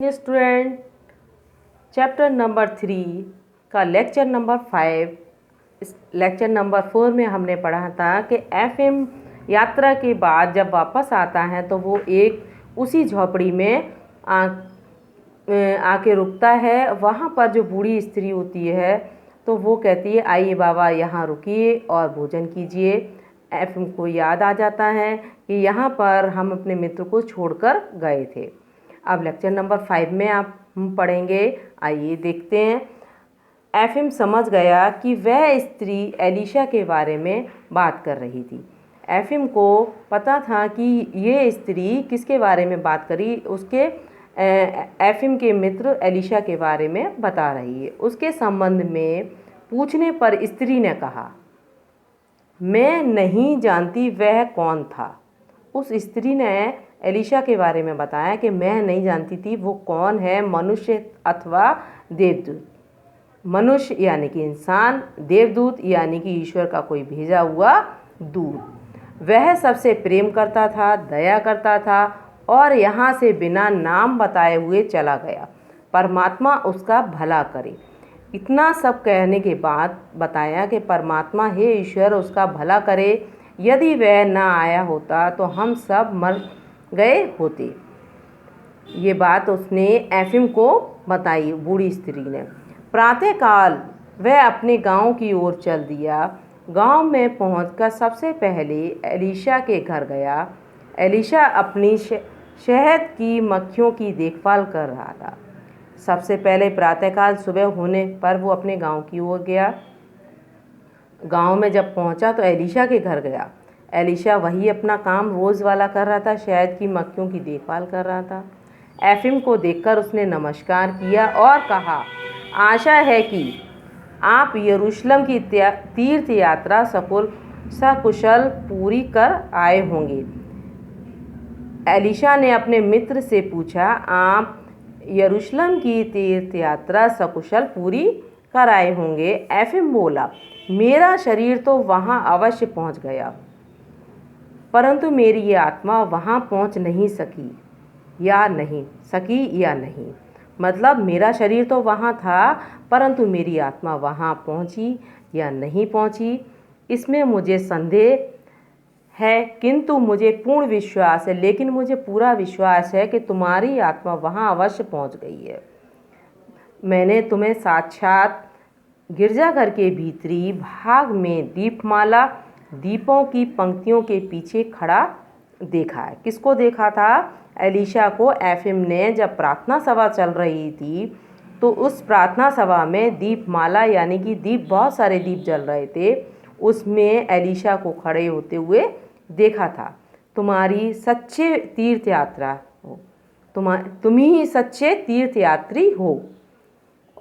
Student, chapter number 3 का lecture number 5, इस lecture number 4 में हमने पढ़ा था कि एफएम यात्रा के बाद जब वापस आता है तो वो एक उसी झोपड़ी में आके रुकता है। वहाँ पर जो बूढ़ी स्त्री होती है तो वो कहती है, आइए बाबा यहाँ रुकिए और भोजन कीजिए। एफएम को याद आ जाता है कि यहाँ पर हम अपने मित्र को छोड़कर गए थे। अब लेक्चर नंबर 5 में हम पढ़ेंगे। आइए देखते हैं। एफएम समझ गया कि वह स्त्री एलिशा के बारे में बात कर रही थी। एफएम को पता था कि ये स्त्री किसके बारे में बात करी, उसके एफएम के मित्र एलिशा के बारे में बता रही है। उसके संबंध में पूछने पर स्त्री ने कहा, मैं नहीं जानती वह कौन था। उस स्त्री ने एलिशा के बारे में बताया कि मैं नहीं जानती थी वो कौन है, मनुष्य अथवा देवदूत। मनुष्य यानी कि इंसान, देवदूत यानी कि ईश्वर का कोई भेजा हुआ दूत। वह सबसे प्रेम करता था, दया करता था और यहाँ से बिना नाम बताए हुए चला गया। परमात्मा उसका भला करे। इतना सब कहने के बाद बताया कि परमात्मा, हे ईश्वर, उसका भला करे। यदि वह ना आया होता तो हम सब मर गए होते। ये बात उसने एफएम को बताई, बूढ़ी स्त्री ने। प्रातःकाल वह अपने गांव की ओर चल दिया। गांव में पहुंचकर सबसे पहले एलिशा के घर गया। एलिशा अपनी शहद की मक्खियों की देखभाल कर रहा था। सबसे पहले प्रातःकाल सुबह होने पर वो अपने गांव की ओर गया। गांव में जब पहुंचा तो एलिशा के घर गया। एलिशा वही अपना काम रोज़ वाला कर रहा था, शहद की मक्खियों की देखभाल कर रहा था। एफएम को देखकर उसने नमस्कार किया और कहा, आशा है कि आप यरूशलेम की तीर्थ यात्रा सकुशल पूरी कर आए होंगे। एलिशा ने अपने मित्र से पूछा, आप यरूशलेम की तीर्थ यात्रा सकुशल पूरी कर आए होंगे? एफएम बोला, मेरा शरीर तो वहाँ अवश्य पहुँच गया, परंतु मेरी ये आत्मा वहाँ पहुँच नहीं सकी या नहीं। मतलब मेरा शरीर तो वहाँ था, परंतु मेरी आत्मा वहाँ पहुँची या नहीं पहुँची, इसमें मुझे संदेह है, किंतु मुझे पूर्ण विश्वास है, लेकिन मुझे पूरा विश्वास है कि तुम्हारी आत्मा वहाँ अवश्य पहुँच गई है। मैंने तुम्हें साक्षात गिरजाघर के भीतरी भाग में दीपमाला, दीपों की पंक्तियों के पीछे खड़ा देखा है। किसको देखा था? एलिशा को। एफएम ने जब प्रार्थना सभा चल रही थी तो उस प्रार्थना सभा में दीपमाला यानी कि दीप, बहुत सारे दीप जल रहे थे, उसमें एलिशा को खड़े होते हुए देखा था। तुम्हारी सच्चे तीर्थ यात्रा हो, तुम ही सच्चे तीर्थयात्री हो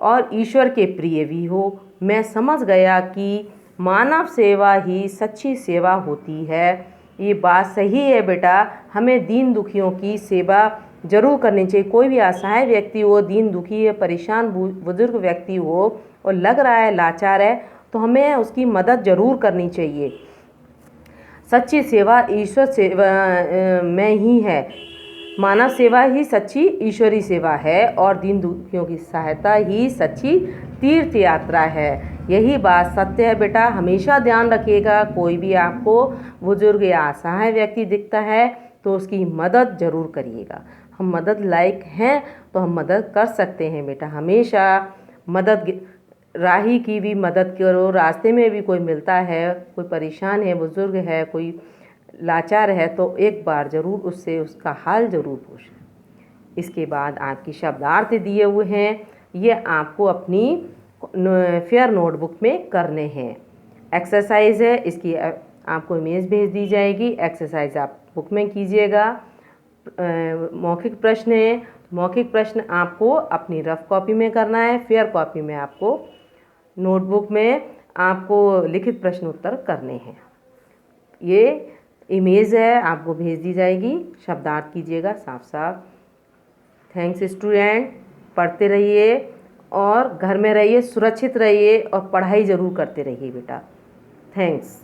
और ईश्वर के प्रिय भी हो। मैं समझ गया कि मानव सेवा ही सच्ची सेवा होती है। ये बात सही है बेटा, हमें दीन दुखियों की सेवा जरूर करनी चाहिए। कोई भी असहाय व्यक्ति हो, दीन दुखी है, परेशान बुजुर्ग व्यक्ति हो और लग रहा है लाचार है, तो हमें उसकी मदद जरूर करनी चाहिए। सच्ची सेवा ईश्वर सेवा में ही है। मानव सेवा ही सच्ची ईश्वरी सेवा है और दीन दुखियों की सहायता ही सच्ची तीर्थ यात्रा है। यही बात सत्य है बेटा, हमेशा ध्यान रखिएगा। कोई भी आपको बुजुर्ग या असहाय व्यक्ति दिखता है तो उसकी मदद जरूर करिएगा। हम मदद लायक हैं तो हम मदद कर सकते हैं बेटा। हमेशा मदद, राही की भी मदद करो। रास्ते में भी कोई मिलता है, कोई परेशान है, बुजुर्ग है, कोई लाचार है, तो एक बार ज़रूर उससे उसका हाल ज़रूर पूछें। इसके बाद आपकी शब्दार्थ दिए हुए हैं, ये आपको अपनी फेयर नोटबुक में करने हैं। एक्सरसाइज है, इसकी आपको इमेज भेज दी जाएगी। एक्सरसाइज आप बुक में कीजिएगा। मौखिक प्रश्न है, मौखिक प्रश्न आपको अपनी रफ कॉपी में करना है। फेयर कॉपी में आपको नोटबुक में आपको लिखित प्रश्न उत्तर करने हैं। ये इमेज है, आपको भेज दी जाएगी। शब्दार्थ कीजिएगा साफ साफ। थैंक्स स्टूडेंट, पढ़ते रहिए और घर में रहिए, सुरक्षित रहिए और पढ़ाई ज़रूर करते रहिए बेटा। थैंक्स।